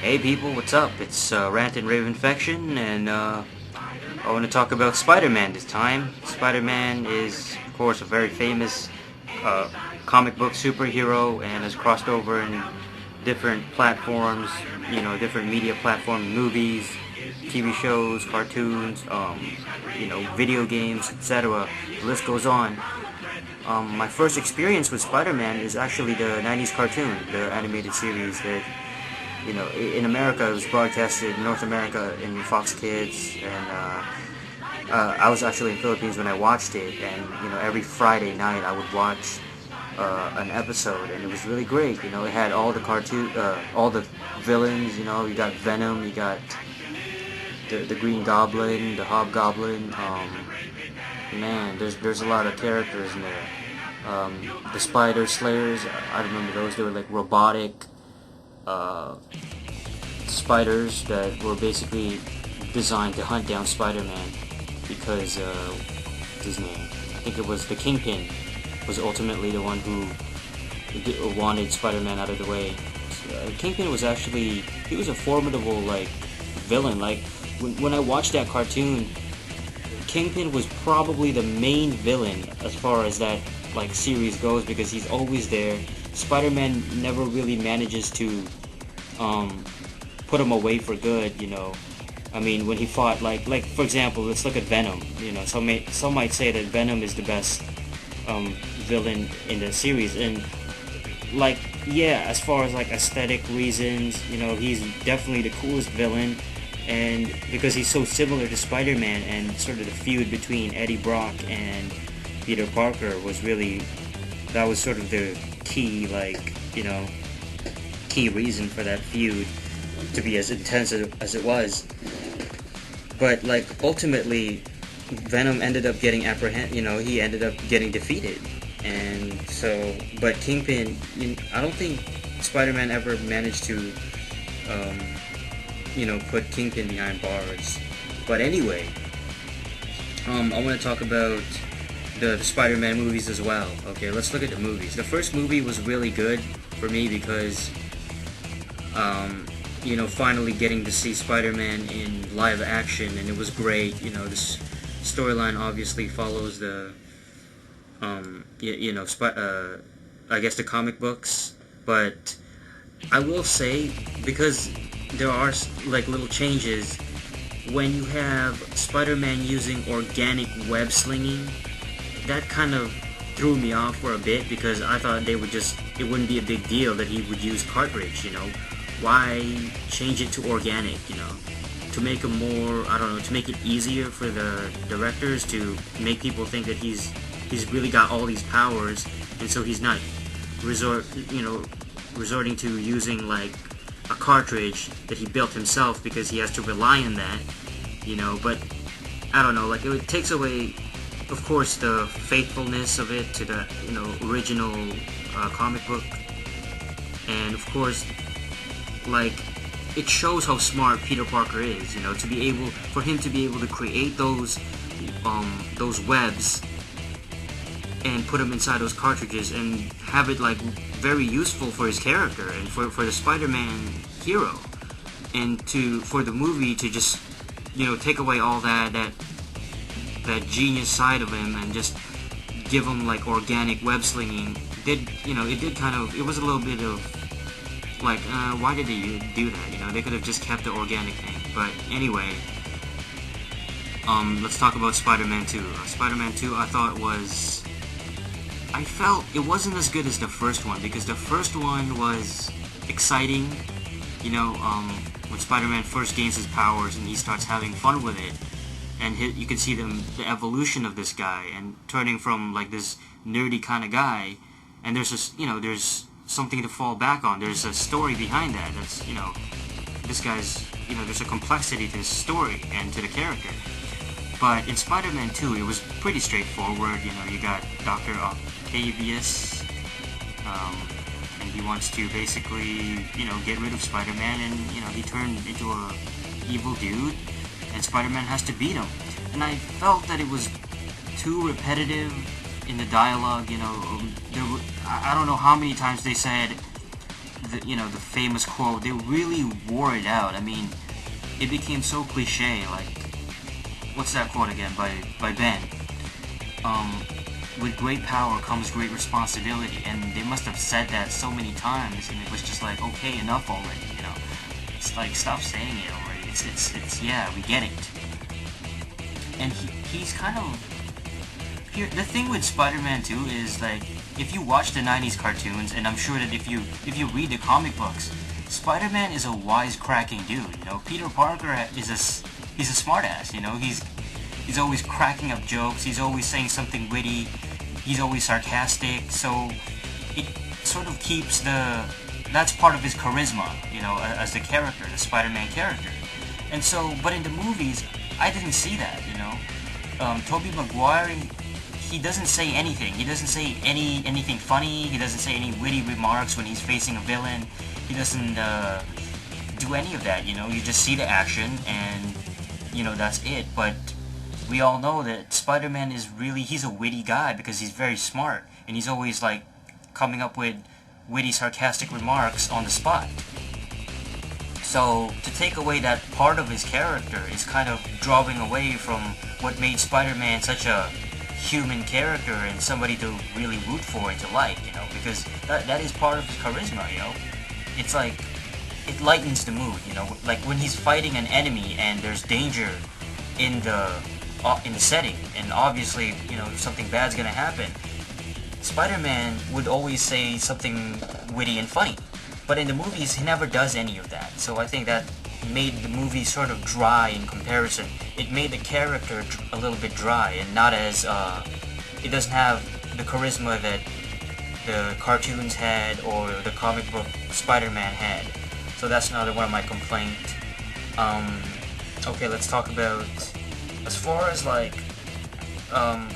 Hey people, what's up? It's RantNRavinFection, and I want to talk about Spider-Man this time. Spider-Man is, of course, a very famous uh, comic book superhero and has crossed over in different platforms, different media platforms, movies, TV shows, cartoons, video games, etc. The list goes on. My first experience with Spider-Man is actually the 90s cartoon, the animated series that in America it was broadcasted in North America in Fox Kids, and I was actually in the Philippines when I watched it, and every Friday night I would watch an episode, and it was really great. It had all the all the villains. You got Venom, you got the Green Goblin, the Hobgoblin. Man, there's a lot of characters in there. The Spider Slayers, I remember those. They were like robotic spiders that were basically designed to hunt down Spider-Man because what's his name? I think it was the Kingpin was ultimately the one who wanted Spider-Man out of the way. Kingpin was actually, he was a formidable villain. When I watched that cartoon, Kingpin was probably the main villain as far as that series goes, because he's always there. Spider-Man never really manages to put him away for good. I mean, when he fought for example, let's look at Venom. Some might say that Venom is the best villain in the series, and as far as aesthetic reasons, he's definitely the coolest villain, and because he's so similar to Spider-Man, and sort of the feud between Eddie Brock and Peter Parker was really, that was sort of the key key reason for that feud to be as intense as it was. But ultimately Venom ended up getting he ended up getting defeated, and so, but Kingpin, I don't think Spider-Man ever managed to put Kingpin behind bars. But anyway, I want to talk about the Spider-Man movies as well. Okay, let's look at the movies. The first movie was really good for me because finally getting to see Spider-Man in live action, and it was great. This storyline obviously follows the I guess the comic books, but I will say, because there are little changes when you have Spider-Man using organic web slinging. That kind of threw me off for a bit, because I thought it wouldn't be a big deal that he would use cartridge. Why change it to organic? To make him more, to make it easier for the directors to make people think that he's really got all these powers, and so he's not resorting to using a cartridge that he built himself, because he has to rely on that. But I don't know, it takes away, of course, the faithfulness of it to the original comic book, and of course, it shows how smart Peter Parker is. For him to be able to create those webs and put them inside those cartridges and have it very useful for his character and for the Spider-Man hero, and for the movie to just take away all that genius side of him and just give him organic web slinging. It was a little bit of why did they do that? They could have just kept the organic thing. But anyway, let's talk about Spider-Man 2. Spider-Man 2, I felt it wasn't as good as the first one, because the first one was exciting. When Spider-Man first gains his powers and he starts having fun with it, and you can see the evolution of this guy, and turning from this nerdy kind of guy, and there's there's something to fall back on. There's a story behind that. That's this guy's there's a complexity to his story and to the character. But in Spider-Man 2, it was pretty straightforward. You got Dr. A.B.Z, and he wants to basically get rid of Spider-Man, and he turned into a evil dude, and Spider-Man has to beat him. And I felt that it was too repetitive in the dialogue. I don't know how many times they said, the famous quote, they really wore it out. I mean, it became so cliche. Like, what's that quote again by Ben? With great power comes great responsibility, and they must have said that so many times, and it was just like, okay, enough already. It's like, stop saying it already. It's yeah, we get it. And he's kind of here. The thing with Spider-Man 2 is, like, if you watch the 90s cartoons, and I'm sure that if you read the comic books, Spider-Man is a wisecracking dude. Peter Parker he's a smartass. He's always cracking up jokes. He's always saying something witty. He's always sarcastic. So it sort of keeps that's part of his charisma, as the character, the Spider-Man character. And so, but in the movies, I didn't see that. Tobey Maguire, he doesn't say anything. He doesn't say anything funny. He doesn't say any witty remarks when he's facing a villain. He doesn't do any of that. You just see the action, and that's it. But we all know that Spider-Man he's a witty guy because he's very smart, and he's always like coming up with witty, sarcastic remarks on the spot. So to take away that part of his character is kind of drawing away from what made Spider-Man such a human character and somebody to really root for and to like, because that is part of his charisma, It's like, it lightens the mood, like when he's fighting an enemy and there's danger in the setting, and obviously, something bad's gonna happen. Spider-Man would always say something witty and funny, but in the movies, he never does any of that. So I think that made the movie sort of dry in comparison. It made the character a little bit dry, and not as, it doesn't have the charisma that the cartoons had or the comic book Spider-Man had. So that's another one of my complaints. Okay, let's talk about, as far as like,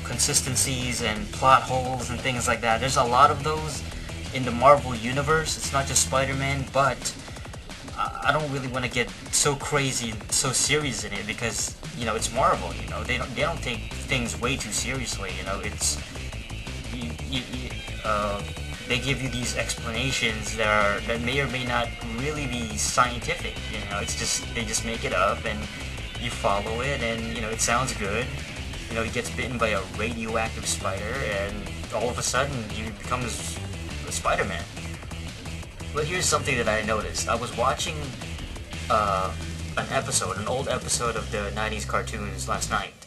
consistencies and plot holes and things like that. There's a lot of those in the Marvel universe. It's not just Spider-Man, but I don't really want to get so crazy and so serious in it because it's Marvel. They don't take things way too seriously. It's they give you these explanations that may or may not really be scientific. It's just they just make it up and you follow it, and it sounds good. He gets bitten by a radioactive spider, and all of a sudden he becomes a Spider-Man. But here's something that I noticed. I was watching an old episode of the 90s cartoons last night,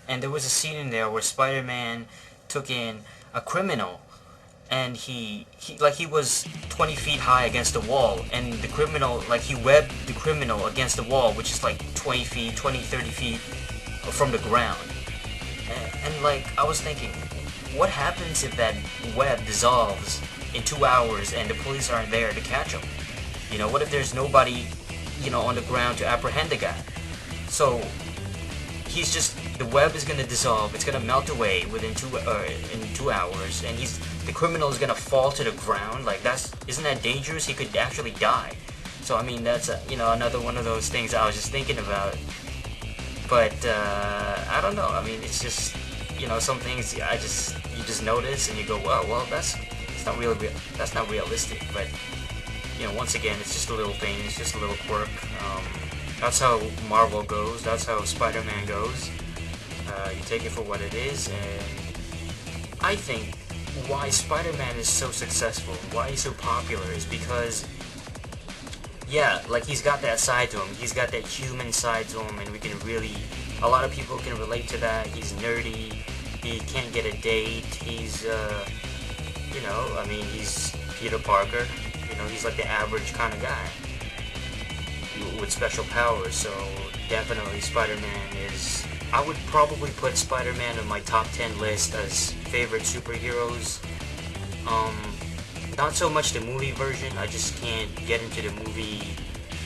and there was a scene in there where Spider-Man took in a criminal, and he was 20 feet high against the wall, and the criminal, he webbed the criminal against the wall, which is like 30 feet from the ground. And I was thinking, what happens if that web dissolves in 2 hours and the police aren't there to catch him? What if there's nobody, on the ground to apprehend the guy? So the web is gonna dissolve. It's gonna melt away within 2 hours, and the criminal is gonna fall to the ground. Isn't that dangerous? He could actually die. So I mean, that's another one of those things I was just thinking about. But I don't know. I mean, it's just some things you just notice and you go, well, that's not realistic. But once again, it's just a little thing. It's just a little quirk. That's how Marvel goes. That's how Spider-Man goes. You take it for what it is, and I think why Spider-Man is so successful, why he's so popular, is because, he's got that side to him. He's got that human side to him, and a lot of people can relate to that. He's nerdy. He can't get a date. He's, he's Peter Parker. He's like the average kind of guy with special powers. So definitely Spider-Man is. I would probably put Spider-Man on my top 10 list as favorite superheroes. Not so much the movie version. I just can't get into the movie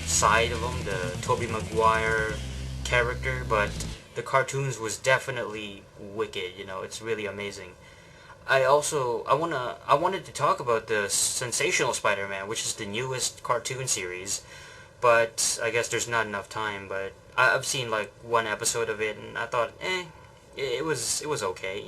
side of him, the Tobey Maguire character, but the cartoons was definitely wicked. It's really amazing. I wanted to talk about the Sensational Spider-Man, which is the newest cartoon series, but I guess there's not enough time. But I've seen one episode of it, and I thought, it was okay.